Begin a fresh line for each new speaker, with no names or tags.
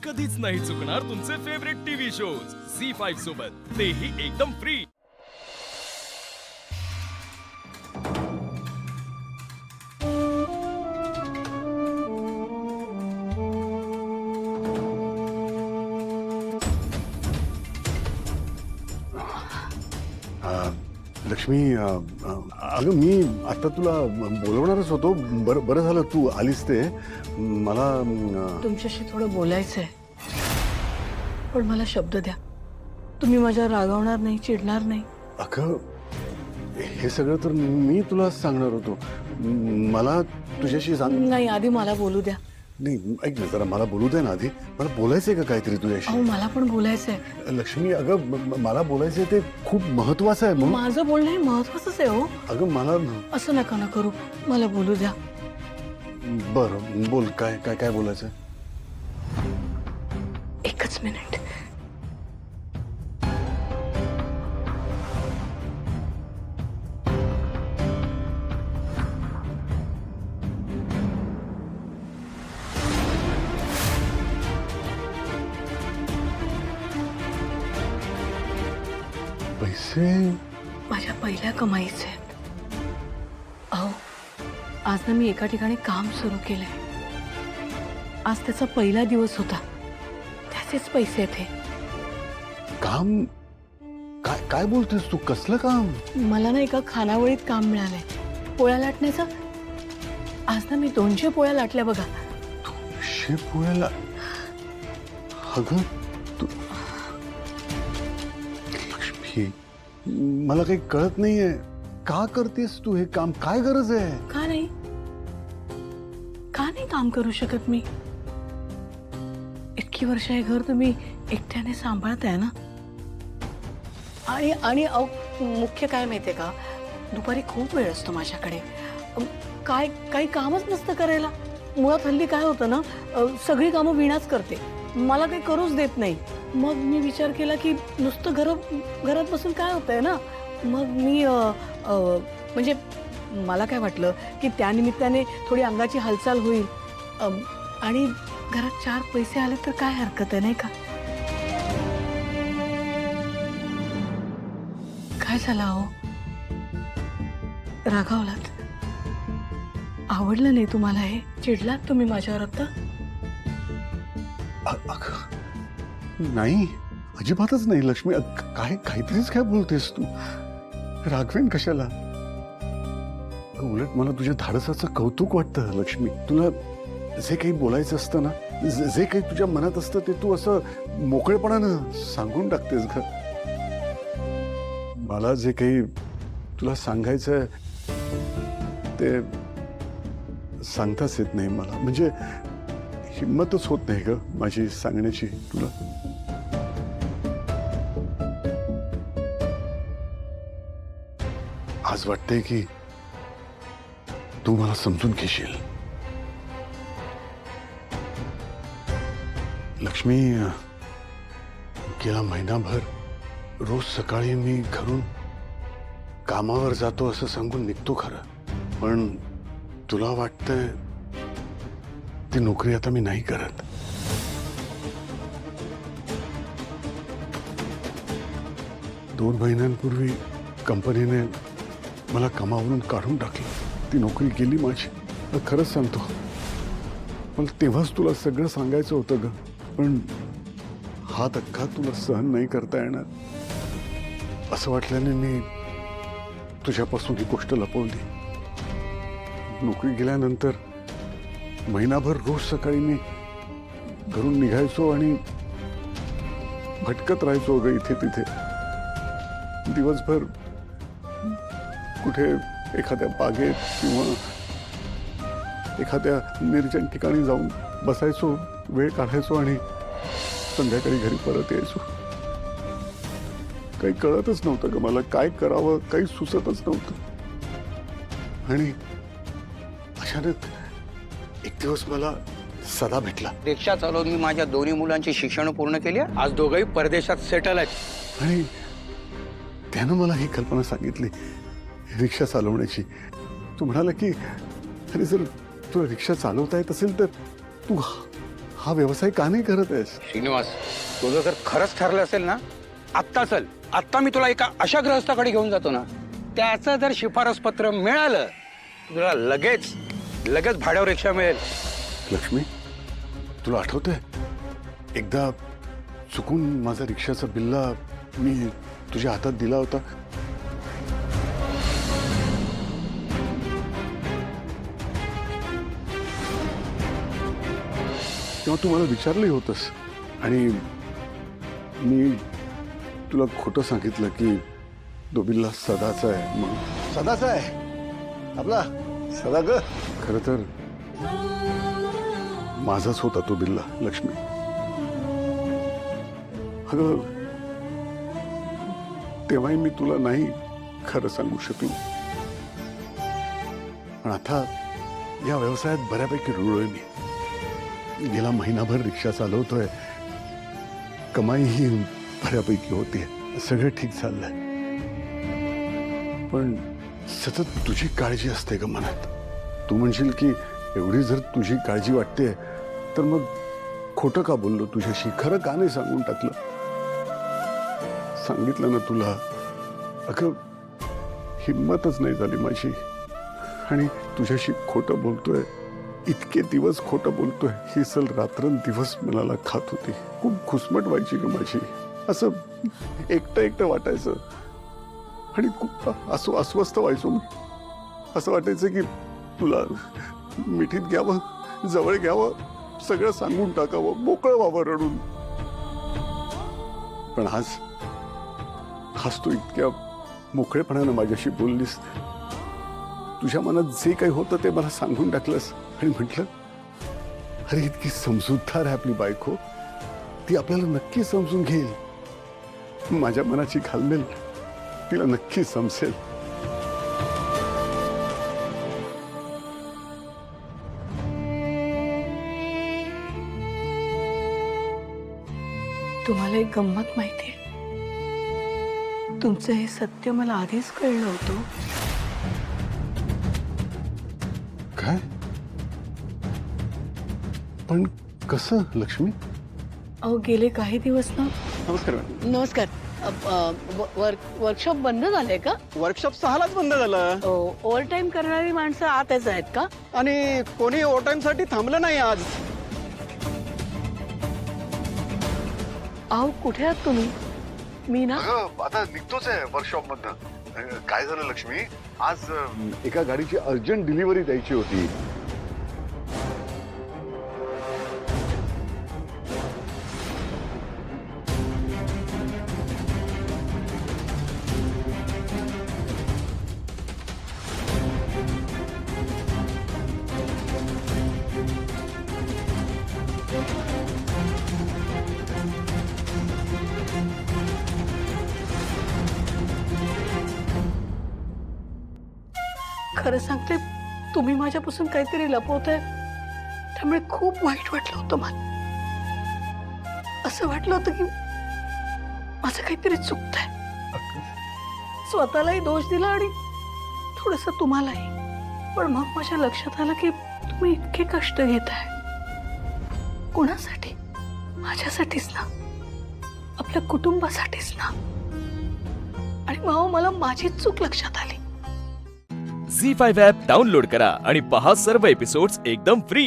कधीच नाही चुकणार तुमचे फेवरेट टीव्ही शोज झी5 सोबत, तेही एकदम फ्री।
लक्ष्मी, अगं मी आता तुला बोलवणारच होतो। बरं झालं तू आलीस ते। मला
तुमच्याशी थोडं बोलायचंय, पण मला शब्द द्या, तुम्ही माझ्यावर रागावणार नाही, चिडणार नाही।
अगं हे सगळं तर मी तुला सांगणार होतो। मला तुझ्याशी सांग।
नाही, आधी मला बोलू द्या।
नाही ऐक ना जरा, मला बोलू दे ना आधी। मला बोलायचंय का काहीतरी तुझ्याशी?
अहो मला पण बोलायचंय।
लक्ष्मी अगं मला बोलायचंय, ते खूप महत्वाचं आहे म्हणून।
माझं बोलणं हे महत्वाचंच आहे हो।
अगं मला
असं नका ना करू, मला बोलू द्या।
बरं बोल, काय काय काय बोलायचं?
एकच मिनिट।
पैसे
माझ्या पहिल्या कमाईचे आहेत। अहो आज ना मी एका ठिकाणी काम सुरू केलंय। आज त्याचा पहिला दिवस होता, त्याचेच पैसे आहेत हे।
काम? काय काय बोलतेस तू? कसलं काम?
मला ना एका खानावळीत काम मिळालंय, पोळ्या लाटण्याचं। आज ना मी 200 पोळ्या लाटल्या बघा।
200 पोळ्याला? अगं तू लक्ष्मी, मला काही कळत नाहीये, का करतेस तू हे काम? काय गरज आहे?
का नाही काम करू शकत मी? इतकी वर्ष हे घर तुम्ही एकट्याने सांभाळताय ना। आणि मुख्य काय माहितीये का, दुपारी खूप वेळ असतो माझ्याकडे। काय काही कामच नसतं करायला। मुळात हल्ली काय होतं ना, सगळी कामं वीणाच करते, मला काही करूच देत नाही। मग मी विचार केला की नुसतं घरात बसून काय होतंय ना, मग मी म्हणजे मला काय वाटलं की त्यानिमित्ताने थोडी अंगाची हालचाल होईल, आणि घरात 4 पैसे आले तर काय हरकत आहे, नाही का? काय झालं हो, रागावलात? आवडलं नाही तुम्हाला हे? चिडलात तुम्ही माझ्यावर आता?
नाही, अजिबातच नाही लक्ष्मी। काहीतरीच काय बोलतेस तू? रागवेन कशाला? उलट मला तुझ्या धाडसाचं कौतुक वाटतं लक्ष्मी। तुला जे काही बोलायचं असतं ना, जे काही तुझ्या मनात असतं ते तू असं मोकळेपणानं सांगून टाकतेस ग। मला जे काही तुला सांगायचं ते सांगताच येत नाही मला, म्हणजे हिम्मतच होत नाही ग माझी सांगण्याची तुला। आज वाटतंय की तू मला समजून घेशील लक्ष्मी। गेला महिनाभर रोज सकाळी मी घरून कामावर जातो असं सांगून निघतो खरं, पण तुला वाटतंय ती नोकरी आता मी नाही करत। दोन महिन्यांपूर्वी कंपनीने मला कामावरून काढून टाकलं, ती नोकरी गेली माझी। खरंच सांगतो, मला तेव्हाच तुला सगळं सांगायचं होतं ग, पण हा धक्का तुला सहन नाही करता येणार असं वाटल्याने मी तुझ्यापासून ही गोष्ट लपवली। नोकरी गेल्यानंतर महिनाभर रोज सकाळी मी घरून निघायचो आणि भटकत राहायचो ग इथे तिथे। दिवसभर कुठे एखाद्या बागेत किंवा एखाद्या निर्जन ठिकाणी जाऊन बसायचो, वेळ काढायचो आणि संध्याकाळी घरी परत यायचो। काही कळतच नव्हतं ग मला, काय करावं काही सुचतच नव्हतं। आणि अचानक एक दिवस मला सदा भेटला।
रिक्षा चालवून मी माझ्या दोन्ही मुलांची शिक्षण पूर्ण केली, आज दोघंही परदेशात सेटल आहेत।
आणि त्यानं मला ही कल्पना सांगितली रिक्षा चालवण्याची। तू म्हणाला की अरे जर तुला रिक्षा चालवता येत असेल तर तू हा व्यवसाय का नाही करत आहेस?
श्रीनिवास, तुझं जर खरंच ठरलं असेल ना, आत्ता चल. आत्ता मी तुला एका अशा गृहस्थाकडे घेऊन जातो ना, त्याचं जर शिफारस पत्र मिळालं, तुला लगेच भाड्यावर रिक्षा मिळेल.
लक्ष्मी, तुला आठवतंय एकदा चुकून माझा रिक्षाचा बिल्ला मी तुझ्या हातात दिला होता? तेव्हा तू मला विचारलंही होतंस आणि मी तुला खोटं सांगितलं की तो बिल्ला सदाचा आहे. मग
सदाचा आहे आपला सदा ग.
खरं तर माझाच होता तो बिल्ला लक्ष्मी. अगं तेव्हाही मी तुला नाही खरं सांगू शकलो, पण आता या व्यवसायात बऱ्यापैकी रुळलोय मी. गेला महिनाभर रिक्षा चालवतोय, कमाईही बऱ्यापैकी होते, सगळं ठीक चाललंय. पण सतत तुझी काळजी असते ग मनात. तू म्हणशील की एवढी जर तुझी काळजी वाटते तर मग खोटं का बोललो तुझ्याशी, खरं का नाही सांगून टाकलं? सांगितलं ना तुला. अगं हिम्मतच नाही झाली माझी, आणि तुझ्याशी खोटं बोलतोय, इतके दिवस खोटं बोलतोय ही सल रात्रंदिवस मनाला खात होती. खूप घुसमट व्हायची ग माझी. असं एकटं एकटं वाटायचं आणि खूप अस्वस्थ व्हायचो मी. असं वाटायचं की तुला मिठीत घ्यावं, जवळ घ्यावं, सगळं सांगून टाकावं, मोकळं व्हावं रडून. पण आज तू इतक्या मोकळेपणानं माझ्याशी बोललीस, तुझ्या मनात जे काही होतं ते मला सांगून टाकलंस आणि म्हटलं, अरे इतकी समजूतदार आहे आपली बायको, ती आपल्याला नक्की समजून घेईल. माझ्या मनाची घालमेल तिला नक्की समजेल.
तुम्हाला एक गंमत माहितीये? तुमचं हे सत्य मला आधीच कळलं होतं.
काय? पण कसं लक्ष्मी?
अहो गेले काही दिवस ना.
नमस्कार मॅडम.
नमस्कार. वर्कशॉप बंद झालंय का?
वर्कशॉप 6लाच बंद झालं
ओव्हर टाइम करणारी माणसं आतच आहेत का?
आणि कोणी ओव्हर टाइम साठी थांबलं नाही आज.
अहो कुठे आहात तुम्ही? मी ना
आता निघतोच आहे वर्कशॉप मधनं. काय झालं लक्ष्मी, आज एका गाडीची अर्जंट डिलिव्हरी द्यायची होती.
खरं सांगते, तुम्ही माझ्यापासून काहीतरी लपवताय, त्यामुळे खूप वाईट वाटलं होतं मला. असं वाटलं होतं की माझं काहीतरी चुकतंय. स्वतःलाही दोष दिला आणि थोडस तुम्हालाही. पण मग माझ्या लक्षात आलं की तुम्ही इतके कष्ट घेताय. कोणासाठी? माझ्यासाठीच ना, आपल्या कुटुंबासाठीच ना. आणि मग मला माझीच चूक लक्षात आली.
झी5 ॲप डाउनलोड करा आणि पहा सर्व एपिसोड्स एकदम फ्री.